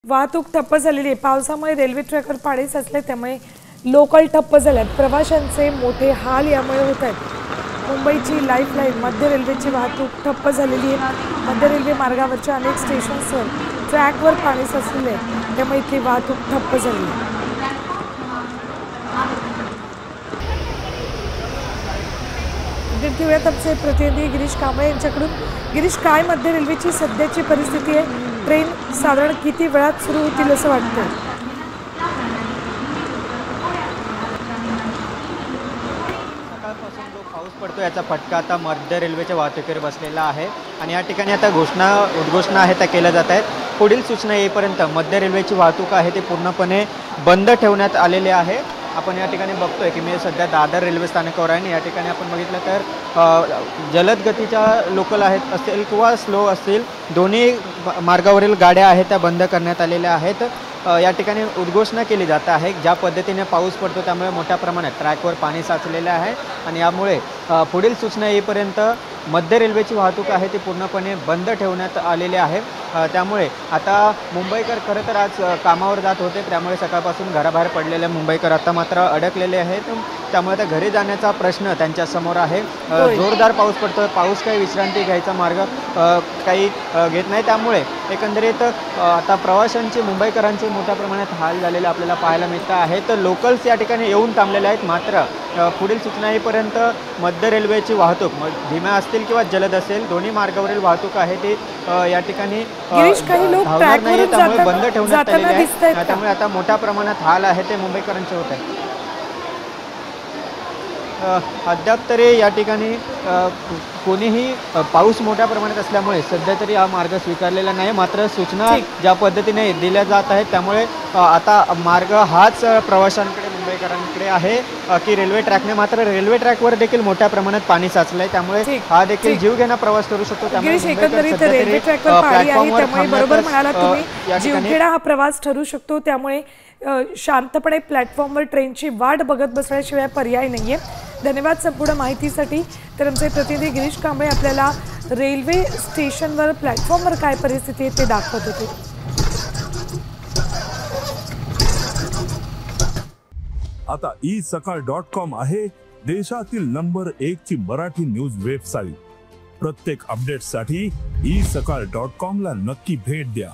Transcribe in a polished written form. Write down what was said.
वाहतूक ठप्प झालेली आहे। पावसामुळे रेल्वे ट्रॅकवर पाणी साचले, त्यामुळे लोकल ठप्प झाल्यात। प्रवाशांचे मोठे हाल यामुळे होत आहेत। मुंबईची लाईफलाईन मध्य रेल्वेची वाहतूक ठप्प झालेली आहे। मध्य रेल्वे मार्गावरच्या अनेक स्टेशन्सवर ट्रॅकवर पाणी साचले, त्यामुळे इथली वाहतूक ठप्प झाली आहे। घेऊयात आमचे प्रतिनिधी गिरीश कांबळे यांच्याकडून। गिरीश, काय मध्य रेल्वेची सध्याची परिस्थिती आहे? ट्रेन साधारण किती वेळात सुरू होतील असं वाटतं? सकाळपासून जो पाऊस पडतो याचा फटका आता मध्य रेल्वेच्या वाहतुकीवर बसलेला आहे आणि या ठिकाणी आता उद्घोषणा आहे त्या केल्या जात आहेत। पुढील सूचना येईपर्यंत मध्य रेल्वेची वाहतूक आहे ती पूर्णपणे बंद ठेवण्यात आलेली आहे। आपण या ठिकाणी बघतोय की मी सध्या दादर रेल्वे स्थानकावर आहे आणि या ठिकाणी आपण बघितलं तर जलद गतीच्या लोकल आहेत असेल किंवा स्लो असतील, दोन्ही मार्गावरील गाड्या आहेत त्या बंद करण्यात आलेल्या आहेत। या ठिकाणी उद्घोषणा केली जात आहे। ज्या पद्धतीने पाऊस पडतो त्यामुळे मोठ्या प्रमाणात ट्रॅकवर पाणी साचलेले आहे आणि यामुळे पुढील सूचना येईपर्यंत मध्य रेल्वेची वाहतूक आहे ती पूर्णपणे बंद ठेवण्यात आलेली आहे। त्यामुळे आता मुंबईकर खरं तर आज कामावर जात होते, त्यामुळे सकाळपासून घराबाहेर पडलेले मुंबईकर आता मात्र अडकलेले आहेत। त्यामुळे आता घरी जाण्याचा प्रश्न त्यांच्यासमोर आहे। जोरदार पाऊस पडतो, पाऊस काही विश्रांती घ्यायचा मार्ग काही घेत नाही, त्यामुळे एकंदरीत आता प्रवाशांचे मुंबईकरांचे मोठ्या प्रमाणात हाल झालेले आपल्याला पाहायला मिळत आहे। तर लोकल्स या ठिकाणी येऊन थांबलेले आहेत, मात्र पुढील सूचना येईपर्यंत मध्य रेल्वेची वाहतूक धीम्या असतील किंवा जलद असेल, दोन्ही मार्गावरील वाहतूक आहे ती या ठिकाणी धावणार नाही, त्यामुळे बंद ठेवण्यात आलेली आहे। त्यामुळे आता मोठ्या प्रमाणात हाल आहे ते मुंबईकरांचे होत आहे। अद्याप तरी या ठिकाणी कोणीही पाऊस मोठ्या प्रमाणात असल्यामुळे सध्या तरी हा मार्ग स्वीकारलेला नाही, मात्र सूचना ज्या पद्धतीने दिल्या जात आहेत त्यामुळे आता मार्ग हाच प्रवाशांकडे मुंबईकरांकडे आहे की रेल्वे ट्रॅकने, मात्र रेल्वे ट्रॅकवर देखील मोठ्या प्रमाणात पाणी साचलंय, त्यामुळे हा देखील जीवघेणा प्रवास करू शकतो। त्यामुळे रेल्वे ट्रॅकवर पाणी आहे, त्यामुळे बरोबर म्हणाला तुम्ही, जीवघेणा हा प्रवास ठरू शकतो। त्यामुळे शांतपणे प्लॅटफॉर्मवर ट्रेनची वाट बघत बसण्याशिवाय पर्याय नाहीये। धन्यवाद संपूर्ण माहितीसाठी। तर आमचे प्रतिनिधी गिरीश कांबळे आपल्याला रेल्वे स्टेशनवर प्लॅटफॉर्मवर काय परिस्थिती आहे ते दाखवत होते। आता isakal.com आहे देशातील नंबर 1 ची मराठी न्यूज वेबसाईट। प्रत्येक अपडेटसाठी isakal.com ला नक्की भेट द्या।